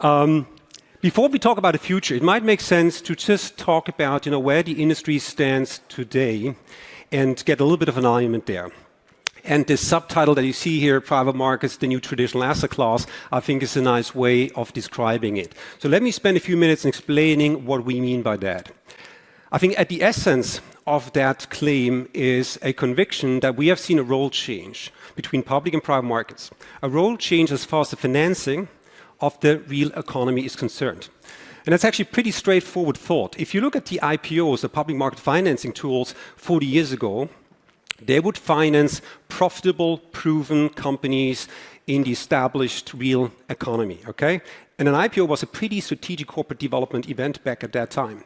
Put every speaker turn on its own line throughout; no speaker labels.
Before we talk about the future, it might make sense to just talk about where the industry stands today and get a little bit of an alignment there. And the subtitle that you see here, Private Markets, the New Traditional Asset Class, I think is a nice way of describing it. So let me spend a few minutes explaining what we mean by that. I think at the essence of that claim is a conviction that we have seen a role change between public and private markets. A role change as far as the financing of the real economy is concerned. And that's actually pretty straightforward thought. If you look at the IPOs, the public market financing tools 40 years ago, they would finance profitable, proven companies in the established real economy, okay? And an IPO was a pretty strategic corporate development event back at that time.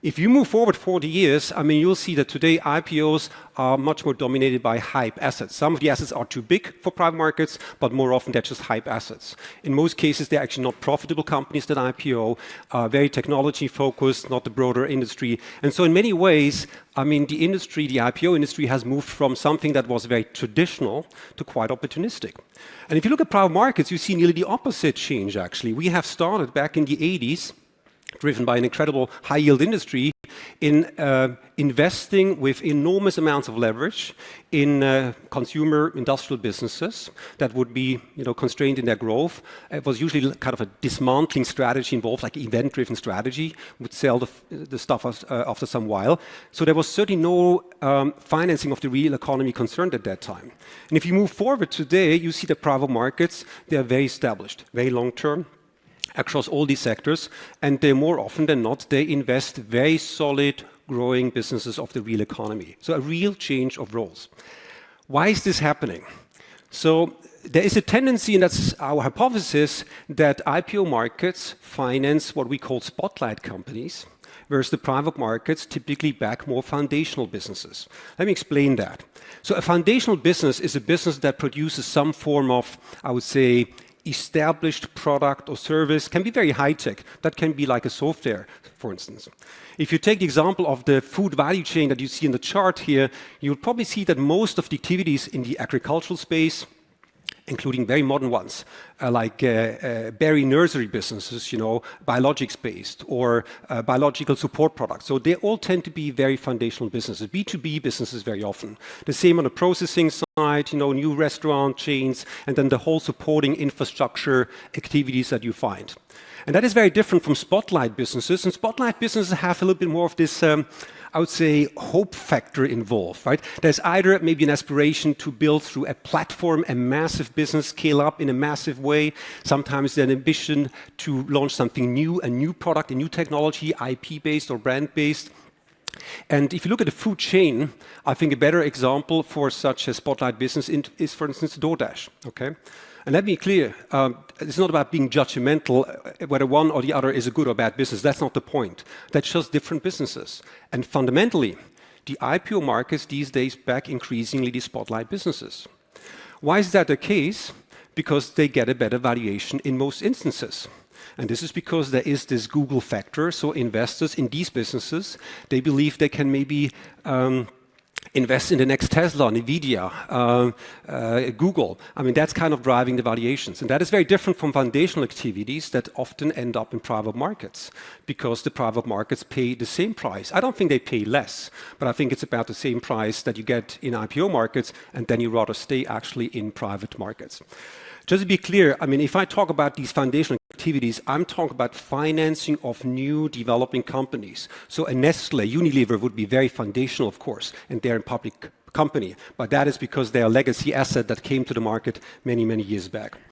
If you move forward 40 years, you'll see that today IPOs are much more dominated by hype assets. Some of the assets are too big for private markets, but more often they're just hype assets. In most cases, they're actually not profitable companies that IPO, very technology focused, not the broader industry. And so in many ways, the industry, the IPO industry has moved from something that was very traditional to quite opportunistic. And if you look at private markets, you see nearly the opposite change, actually. We have started back in the 80s, driven by an incredible high-yield industry, in investing with enormous amounts of leverage in consumer industrial businesses that would be constrained in their growth. It was usually kind of a dismantling strategy involved, like event-driven strategy, would sell the stuff after some while. So there was certainly no financing of the real economy concerned at that time. And if you move forward today, you see the private markets, they are very established, very long-term, across all these sectors, and they more often than not, they invest very solid, growing businesses of the real economy. So a real change of roles. Why is this happening? So there is a tendency, and that's our hypothesis, that IPO markets finance what we call spotlight companies, whereas the private markets typically back more foundational businesses. Let me explain that. So a foundational business is a business that produces some form of, I would say, established product or service, can be very high-tech. That can be like a software, for instance. If you take the example of the food value chain that you see in the chart here, you'll probably see that most of the activities in the agricultural space, including very modern ones, like berry nursery businesses, biologics-based, or biological support products. So they all tend to be very foundational businesses, B2B businesses very often. The same on the processing side, new restaurant chains, and then the whole supporting infrastructure activities that you find. And that is very different from spotlight businesses. And spotlight businesses have a little bit more of this, I would say, hope factor involved, right? There's either maybe an aspiration to build through a platform, a massive business, scale up in a massive way. Sometimes there's an ambition to launch something new, a new product, a new technology, IP-based or brand-based. And if you look at the food chain, I think a better example for such a spotlight business is, for instance, DoorDash, okay? And let me be clear, it's not about being judgmental, whether one or the other is a good or bad business. That's not the point. That's just different businesses. And fundamentally, the IPO markets these days back increasingly the spotlight businesses. Why is that the case? Because they get a better valuation in most instances. And this is because there is this Google factor. So investors in these businesses, they believe they can maybe invest in the next Tesla, Nvidia, Google. That's kind of driving the valuations. And that is very different from foundational activities that often end up in private markets because the private markets pay the same price. I don't think they pay less, but I think it's about the same price that you get in IPO markets, and then you rather stay actually in private markets. Just to be clear, if I talk about these foundational activities, I'm talking about financing of new developing companies. So a Nestle, Unilever would be very foundational, of course, and they're a public company. But that is because they're a legacy asset that came to the market many, many years back.